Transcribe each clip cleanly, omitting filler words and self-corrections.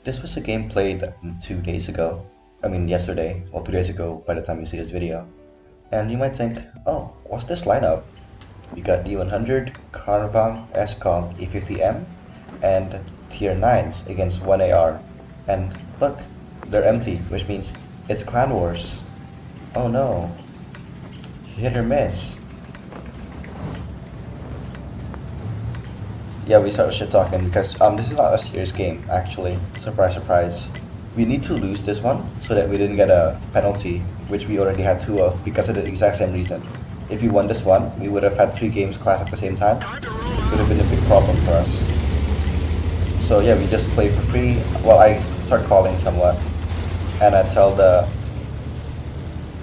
This was a game played 2 days ago. I mean yesterday, well 2 days ago by the time you see this video. And you might think, oh, what's this lineup? We got D100, Carnivang, SCOG, E50M, and Tier 9s against 1AR. And look, they're empty, which means it's Clan Wars. Oh no. Hit or miss. Yeah, we started shit talking because this is not a serious game actually. Surprise, surprise. We need to lose this one so that we didn't get a penalty, which we already had two of because of the exact same reason. If we won this one, we would have had 3 games clash at the same time. It would have been a big problem for us. So yeah, we just play for free. Well, I start calling somewhat, and I tell the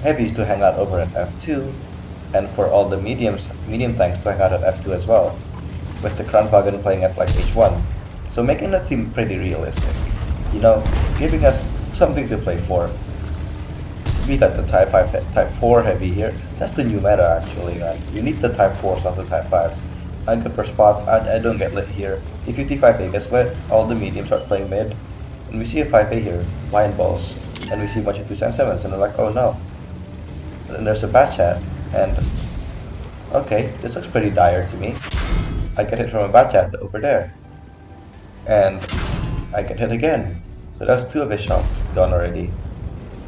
heavies to hang out over at F2, and for all the medium tanks to hang out at F2 as well, with the Kranvagen playing at like H1. So making that seem pretty realistic. You know, giving us something to play for. We got the Type 5, Type 4 heavy here. That's the new meta actually, man. You need the Type 4s, not the Type 5s. I go for spots, I don't get lit here. If 55A gets lit, all the mediums start playing mid. And we see a 5A here, Lion Balls. And we see a bunch of 277s, and we're like, oh no. And there's a bat chat, and okay, this looks pretty dire to me. I get hit from a bat chat over there. And I get hit again. So that's 2 of his shots gone already.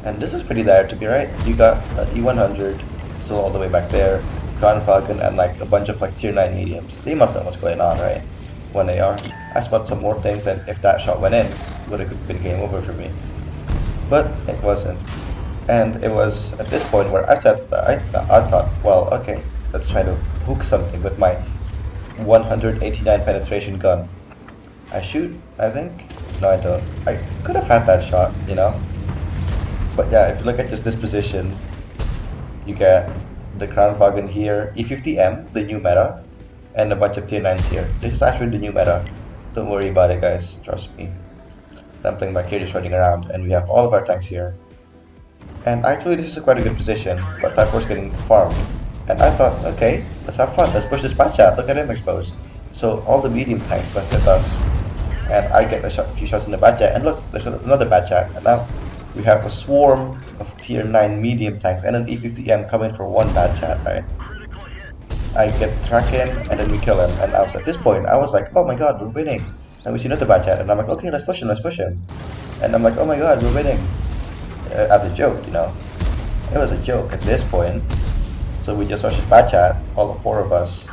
And this is pretty dire to be right. You got E100 still all the way back there, Falcon, and like a bunch of like tier 9 mediums. They must know what's going on, right? 1AR. I spot some more things, and if that shot went in, it would have been game over for me. But it wasn't. And it was at this point where I said, I thought, well, okay, let's try to hook something with my 189 penetration gun. I shoot, I think. No, I don't. I could have had that shot, you know. But yeah, if you look at just this position, you get the Kranvagen here, E50M, the new meta, and a bunch of tier 9s here. This is actually the new meta. Don't worry about it, guys. Trust me. I'm playing my kid just running around, and we have all of our tanks here. And actually, this is quite a good position, but Type 4 is getting farmed. And I thought, okay, let's have fun. Let's push this bat chat. Look at him exposed. So all the medium tanks went with us, and I get a few shots in the bat chat. And look, there's another bat chat. And now we have a swarm of tier 9 medium tanks and an E50M coming for one bat chat, right? I get track him, and then we kill him. And I was at this point, I was like, oh my god, we're winning. And we see another bat chat, and I'm like, okay, let's push him. And I'm like, oh my god, we're winning. As a joke, you know. It was a joke at this point. So we just rush his bat chat, all the 4 of us.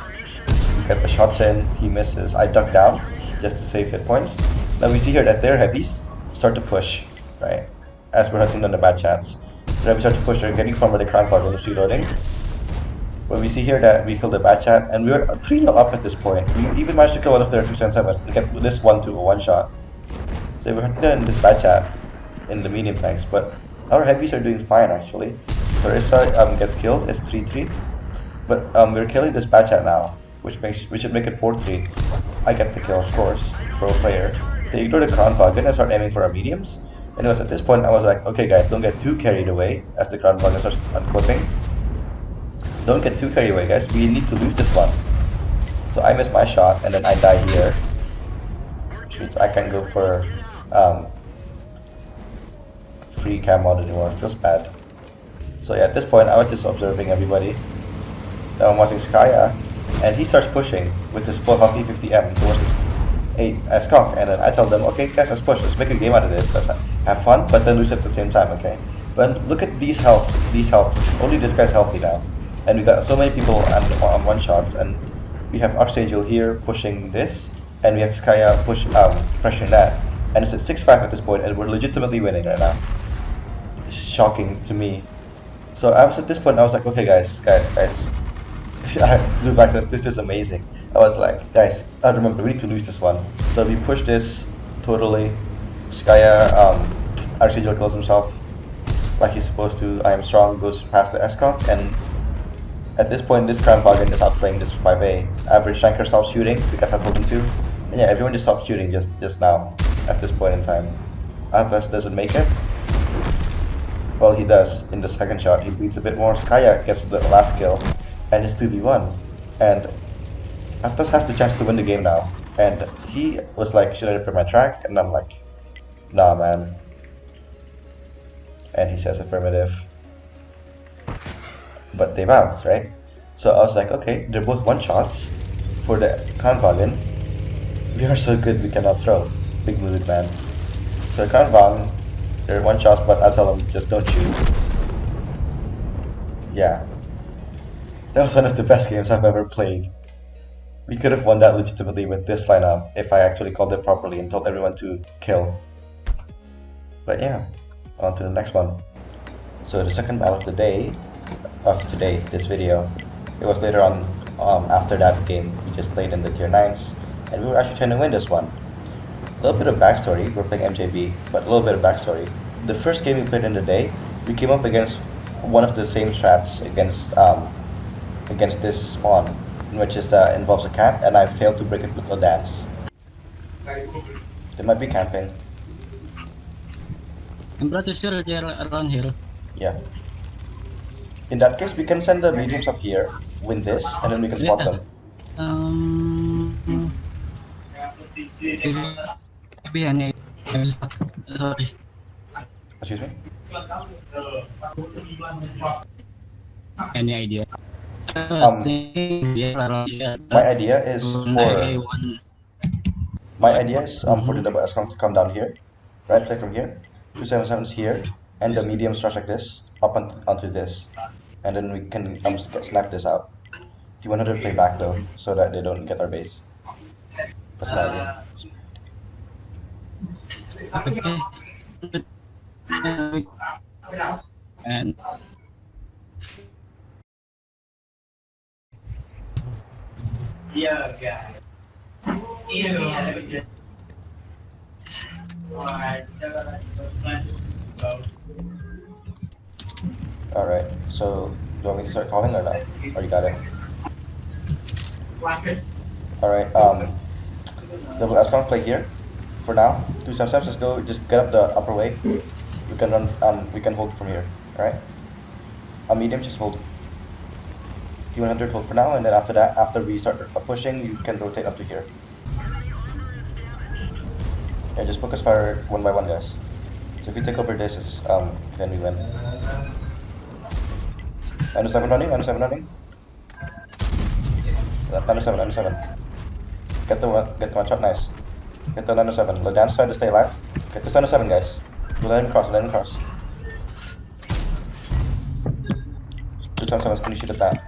We get the shots in, he misses. I duck down just to save hit points. Now we see here that their heavies start to push, right? As we're hunting down the bat chats. The heavies start to push, they're getting from where the crown fog is reloading. But we see here that we killed the bat chat, and we were 3-0 up at this point. We even managed to kill one of their 277s and get this one to a one shot. So we're hunting down this bat chat in the medium tanks, but our heavies are doing fine actually. Larissa gets killed, it's 3-3. But we're killing this bat chat now, which should make it 4-3. I get the kill, of course, pro player. They ignore the crown fog and start aiming for our mediums. And it was at this point I was like, okay guys, don't get too carried away as the crown fog starts unclipping. Don't get too carried away, guys. We need to lose this one. So I miss my shot, and then I die here. Which means I can't go for free cam mod anymore. It feels bad. So yeah, at this point I was just observing everybody. Now I'm watching Skya, and he starts pushing with his full health E50M towards his SCOG, and then I tell them, okay guys, let's push, let's make a game out of this, let's have fun, but then lose at the same time, okay? But look at these healths, only this guy's healthy now. And we got so many people on one shots, and we have Archangel here pushing this, and we have Skya pressuring that. And it's at 6-5 at this point, and we're legitimately winning right now. This is shocking to me. So I was at this point, I was like, okay guys. Blue Black says, this is amazing. I was like, guys, I remember, we need to lose this one. So we push this totally. Skya, Archangel kills himself like he's supposed to. I am strong, goes past the SCOG, and at this point this Kranvagen is outplaying this 5A. Average Shanker stops shooting because I told him to. And yeah, everyone just stopped shooting just now, at this point in time. Atlas doesn't make it. Well, he does in the second shot. He bleeds a bit more. Skya gets the last kill, and it's 2v1. And Atlas has the chance to win the game now. And he was like, should I repair my track? And I'm like, Nah, man. And he says affirmative. But they bounce, right? So I was like, okay, they're both one-shots for the Kranvagn. We are so good we cannot throw. Big mood, man. So Kranvagn, they're one-shots, but I tell them, just don't shoot. Yeah. That was one of the best games I've ever played. We could have won that legitimately with this lineup if I actually called it properly and told everyone to kill. But yeah, on to the next one. So the second battle of the day, this video, it was later on after that game we just played in the tier 9s, and we were actually trying to win this one. A little bit of backstory, we're playing MJB, but a little bit of backstory. The first game we played in the day, we came up against one of the same strats against this spawn, which is involves a camp, and I failed to break it with a dance. They might be camping. I'm pretty sure they're around here. Yeah. In that case, we can send the mediums up here, win this, and then we can spot them. Behind sorry. Excuse me? Any idea? My idea is for the double S-Con to come down here, right click from here, 277s here, and the mediums rush like this, up onto this, and then we can snap this out. T100 play back though, so that they don't get our base. That's my idea. And Alright, so do you want me to start calling or not? Or you got it? Alright, double S-Con play here for now. 277s, let's go, just get up the upper way. We can run, we can hold from here, alright? A medium, just hold. T100 hold for now, and then after that, after we start pushing, you can rotate up to here. Yeah, just focus fire one by one, guys. So if you take over this, it's, then we win. -7 running, -7 running. -7. Get the one shot, nice. Get the -7. The dance try to stay alive. Get the -7, guys. Go let him cross, let him cross. 277s, can you shoot at that?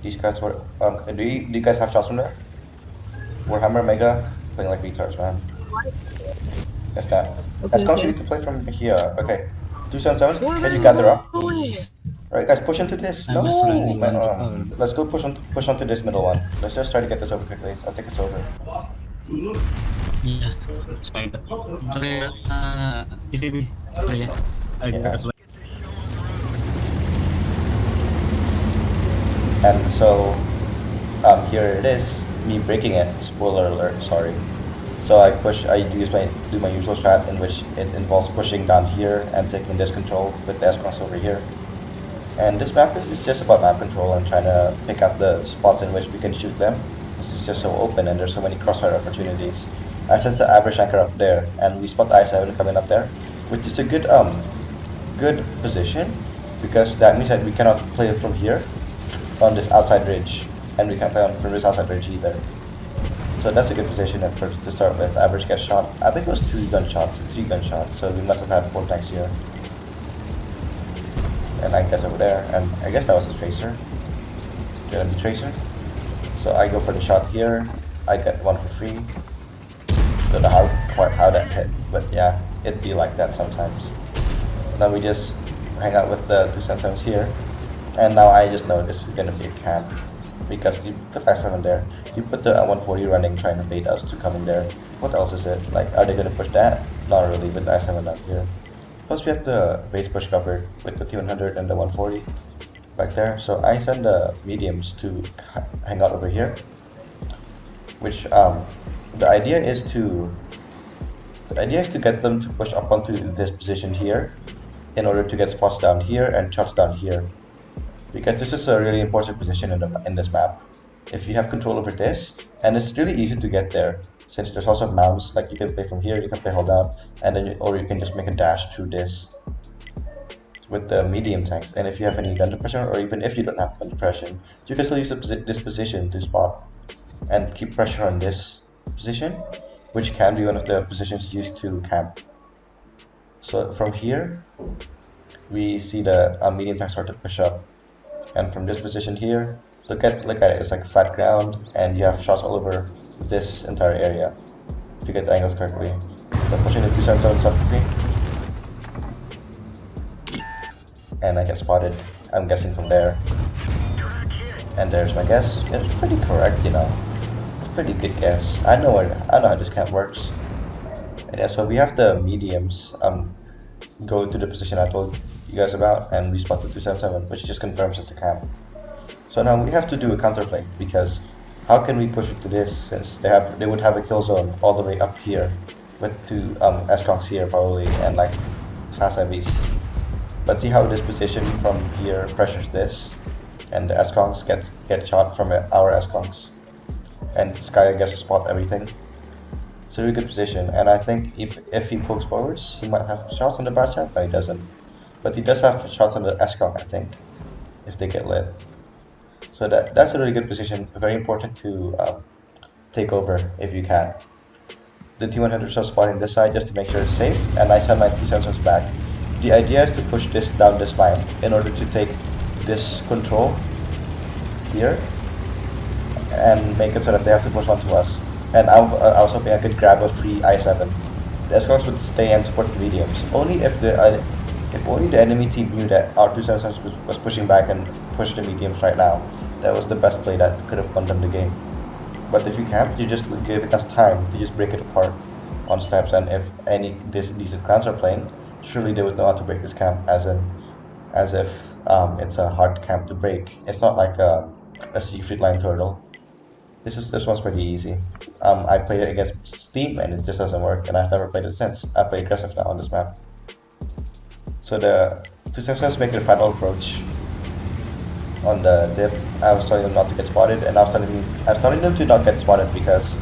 These guys were, do you guys have shots from there? Warhammer Mega, playing like retards, man. That's that. Let's go, you need to play from here. Okay. 277s, can you gather up? Alright guys, push into this. No, man, let's go push onto this middle one. Let's just try to get this over quickly. I think it's over. yeah, it's fine. Sorry, TVBee. Sorry. And so, here it is, me breaking it. Spoiler alert, sorry. So I do my usual strat in which it involves pushing down here and taking this control with the S-Cross over here. And this map is just about map control and trying to pick out the spots in which we can shoot them. This is just so open and there's so many crossfire opportunities. I sense the average anchor up there, and we spot the I-7 coming up there, which is a good position, because that means that we cannot play it from here on this outside ridge, and we can't play on from this outside ridge either. So that's a good position at first to start with. Average gets shot. I think it was 3 gunshots, so we must have had 4 tanks here. And I guess over there, and I guess that was the tracer. The enemy tracer. So I go for the shot here. I get one for free. Don't know how that hit, but yeah, it'd be like that sometimes. Now we just hang out with the 277s here, and now I just know this is gonna be a camp because you put I-7 there. You put the 140 running, trying to bait us to come in there. What else is it? Like, are they gonna push that? Not really, with the I-7 out here. Plus we have the base push covered with the T100 and the 140 back there. So I send the mediums to hang out over here, which the idea is to get them to push up onto this position here in order to get spots down here and shots down here, because this is a really important position in this map. If you have control over this, and it's really easy to get there, since there's also mounts, like you can play from here, you can play hold down, and then or you can just make a dash through this with the medium tanks. And if you have any gun depression, or even if you don't have gun depression, you can still use this position to spot and keep pressure on this position, which can be one of the positions used to camp. So from here, we see the medium tank start to push up, and from this position here, look at it. It's like flat ground, and you have shots all over this entire area. If you get the angles correctly, so pushing the 277 subtly, and I get spotted. I'm guessing from there, and there's my guess. It's pretty correct, you know. It's a pretty good guess. I know how this camp works. And yeah, so we have the mediums go to the position I told you guys about, and we spot the 277, which just confirms it's the camp. So now we have to do a counterplay, because how can we push it to this, since they would have a kill zone all the way up here with two S-Conks here probably, and like fast heavies. But see how this position from here pressures this, and the S-Conks get shot from our S-Conks, and Sky gets to spot everything. It's a really good position, and I think if he pokes forwards, he might have shots on the bat shot, but he doesn't. But he does have shots on the S-Conk, I think, if they get lit. So that's a really good position, very important to take over if you can. The T100 starts spotting this side just to make sure it's safe, and I send my T-sensors back. The idea is to push this down this line in order to take this control here and make it so that they have to push onto us. And I was hoping I could grab a free I7. The S-Conks would stay and support the mediums. Only if only the enemy team knew that our 277 was pushing back and pushed the mediums right now. That was the best play that could have won them the game. But if you camp, you just give us time to just break it apart on steps. And if any decent clans are playing, surely they would know how to break this camp, as if it's a hard camp to break. It's not like a Siegfried line turtle. This one's pretty easy. I played it against Steam and it just doesn't work, and I've never played it since. I play aggressive now on this map. So the 277s make the final approach on the dip. I was telling them not to get spotted, and I was telling them to not get spotted because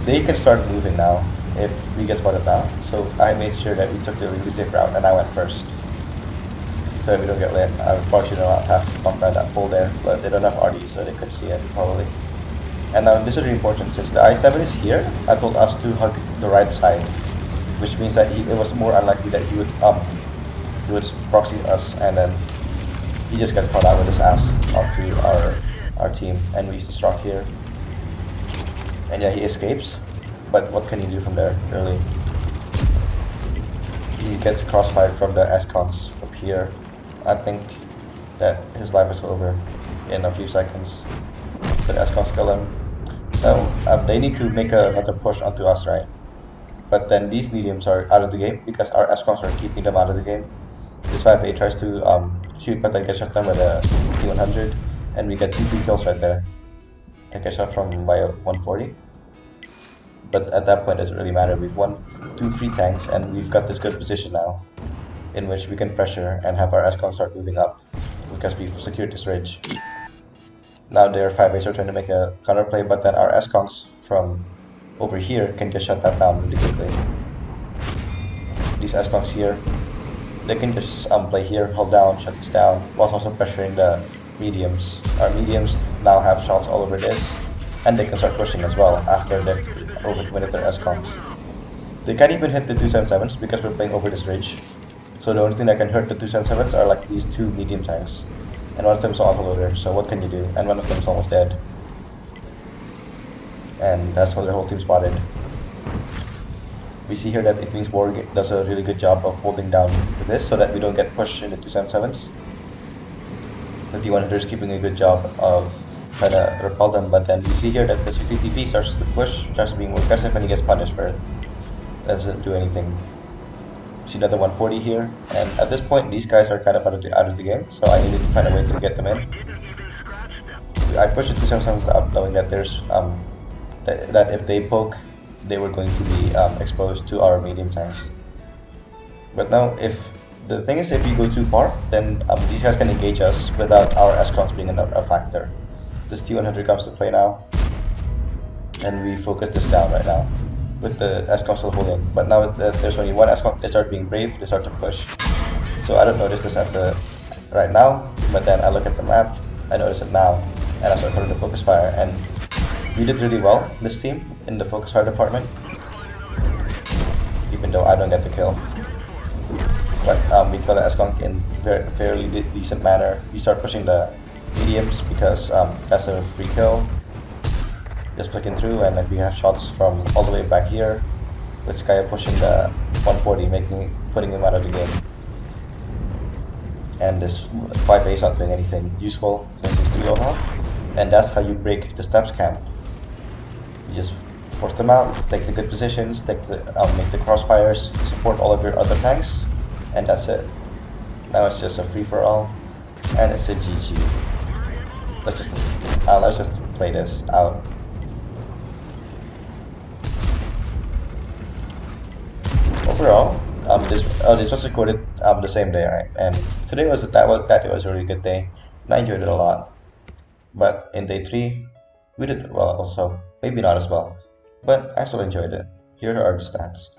they can start moving now if we get spotted now. So I made sure that we took the really safe route, and I went first, so that we don't get lit. Unfortunately, I don't have to bump around that pole there, but they don't have RD, so they couldn't see it probably. And now this is really important, since the I7 is here, I told us to hug the right side, which means that it was more unlikely that he would proxy us, and then he just gets caught out with his ass onto our team, and we use the stroke here. And yeah, he escapes, but what can he do from there, really? He gets crossfired from the S-Conks up here. I think that his life is over in a few seconds. The S-Conks kill him. So they need to make another push onto us, right? But then these mediums are out of the game because our S-Conks are keeping them out of the game. This 5A tries to shoot, but then gets shot down by the T100, and we get 2 free kills right there. I get shot from by 140. But at that point, it doesn't really matter. We've won 2 free tanks, and we've got this good position now, in which we can pressure and have our S-Conks start moving up because we've secured this ridge. Now their 5As are trying to make a counterplay, but then our S-Conks from over here can just shut that down really quickly. These S-Conks here, they can just play here, hold down, shut this down, whilst also pressuring the mediums. Our mediums now have shots all over this, and they can start pushing as well after they've overcommitted their S-Conks. They can't even hit the 277s because we're playing over this ridge. So the only thing that can hurt the 277s are like these 2 medium tanks. And one of them is an autoloader, so what can you do? And one of them is almost dead. And that's how their whole team spotted. We see here that it means War does a really good job of holding down this so that we don't get pushed in the 277s. The T100 is keeping a good job of trying to repel them, but then we see here that the TVBee starts to push, starts to be more aggressive, and he gets punished for it. Doesn't do anything. See another 140 here, and at this point these guys are kind of out of the game, so I needed to find a way to get them in. I pushed the 277s up, knowing that there's that if they poke, they were going to be exposed to our medium tanks. But now, if the thing is, if we go too far, then these guys can engage us without our S-Conks being a factor. This T100 comes to play now. and we focus this down right now with the SCOM still holding. But now there's only one SCOM. They start being brave. They start to push. So I don't notice this at the right now, but then I look at the map. I notice it now, and I start putting the focus fire. And we did really well, this team, in the focus fire department, even though I don't get the kill. But we kill the skunk in fairly decent manner. We start pushing the mediums because that's a free kill. Just flicking through, and then we have shots from all the way back here, with Skya pushing the 140, putting him out of the game. And this 5A is not doing anything useful since he's 3 health, and that's how you break the steps camp. You just force them out, take the good positions, make the crossfires, support all of your other tanks, and that's it. Now it's just a free-for-all, and it's a GG. Let's just play this out. Overall, this was recorded the same day, right? And today was a really good day, and I enjoyed it a lot. But in day 3, we did well also. Maybe not as well, but I still enjoyed it. Here are the stats.